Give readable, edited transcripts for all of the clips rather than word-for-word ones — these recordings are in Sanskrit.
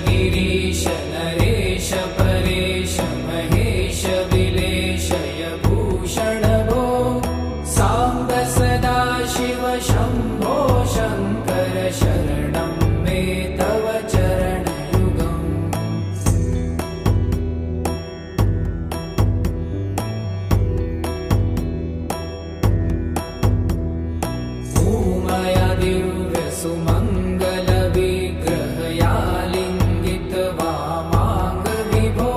गिरीश नरेश परेश महेश विलेशय भूषण भो साम्ब सदा शिव शम्भो शङ्कर शरणं मे तव चरणयुगम् उमया दिव्य सुमङ्गल विग्रहया लिङ्गित वामाङ्ग विभो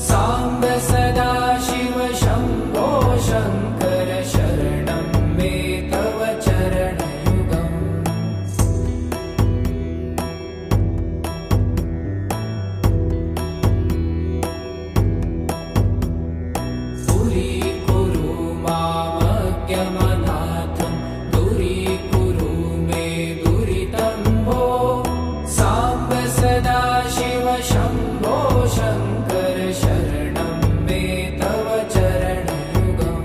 साम्ब सदा शिव शम्भो शङ्कर शरणं मे तव चरणयुगम् दूरीकुरु मामज्ञमनाथं दूरीकुरु मे दुरितं भो साम्ब सदा शिव शम्भो शङ्कर शरणं मे तव चरणयुगम्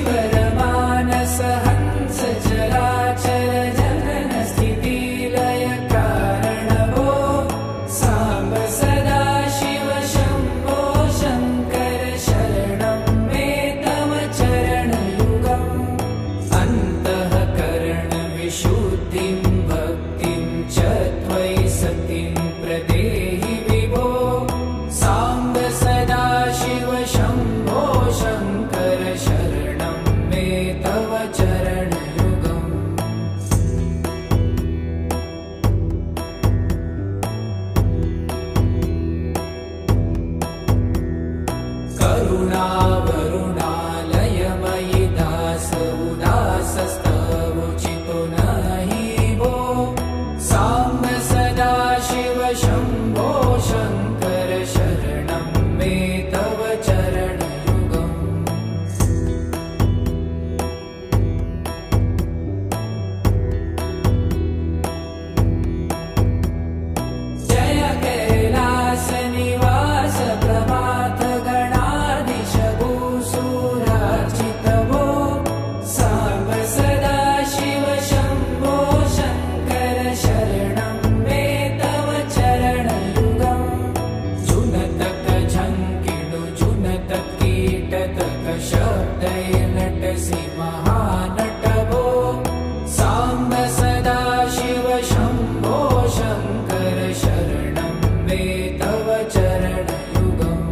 ऋषिवरमानस हंस चराचर जनन स्थिति लय कारण भो साम्ब सदा शिव शम्भो शङ्कर शरणं मे तव चरणयुगम् अन्तःकरण विशुद्धिं भक्तिं च त्वयि सतिं प्रदेहि विभो साम्ब सदा शिव शम्भो शङ्कर शरणं मे तव चरणयुगम् करुणावरुणालयमयि दास उदासस्तवोचितो नहि भो साम्ब सदा शिव शम्भो शङ्कर शरणं मे तव चरणयुगम् जय कैलास निवास प्रभात गणाधीश भूसुरार्चित भो साम्ब सदा शिव शम्भो शङ्कर शरणं मे तव चरणयुगम् जुनतक झङ्किडु जुनतक कीटतक शब्दय नटसि महानट भो साम्ब सदा शिव शम्भो शङ्कर शरणं मे तव चरणयुगम्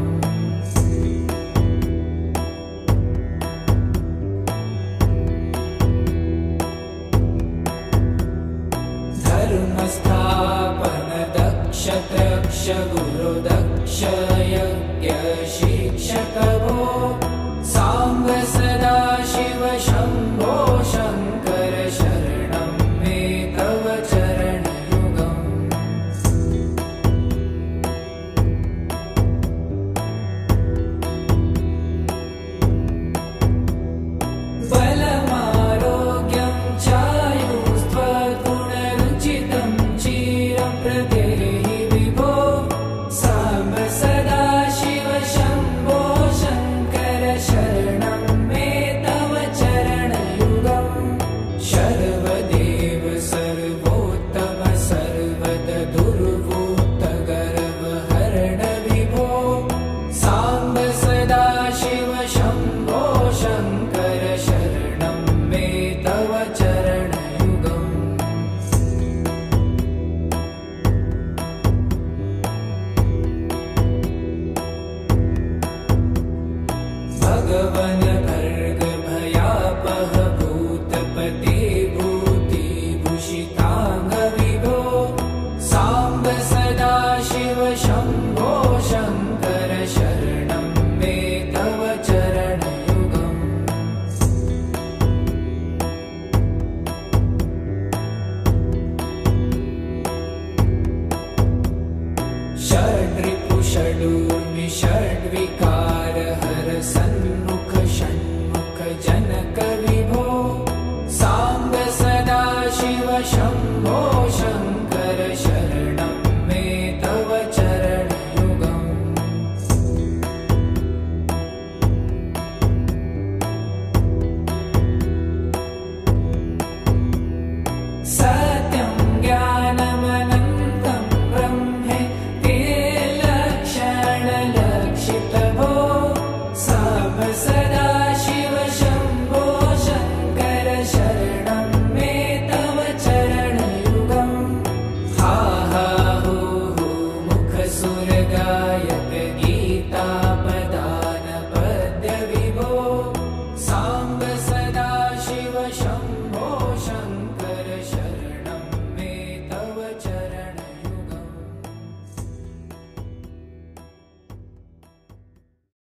धर्मस्थापन दक्ष त्रक्ष गुरु दक्ष यज्ञ शिक्षक भो साम्ब सदा शिव शम्भो शङ्कर शरणं मे तव चरणयुगम् बलमारोग्यं चायुस्त्वगुणरुचितं चिरं प्रदेहि विभो साम्ब सदा शिव शम्भो शङ्कर शरणं मे तव चरणयुगम् शर्वदेव सर्वोत्तम सर्वद दुर्वृत्त गर्वहरण विभो साम्ब सदा शिव शम्भो शङ्कर शरणं मे तव चरणयुगम् भगवन भर्ग भयापह भूतपते भूतिभूषिताङ्ग विभो साम्ब सदा शिव शम्भो शङ्कर शरणं मे तव चरणयुगम् षड्रिपु षडूर्मि षड्विकार हर सन्मुख षण्मुख जनक विभो साम्ब सदा शिव शम्भो शङ्कर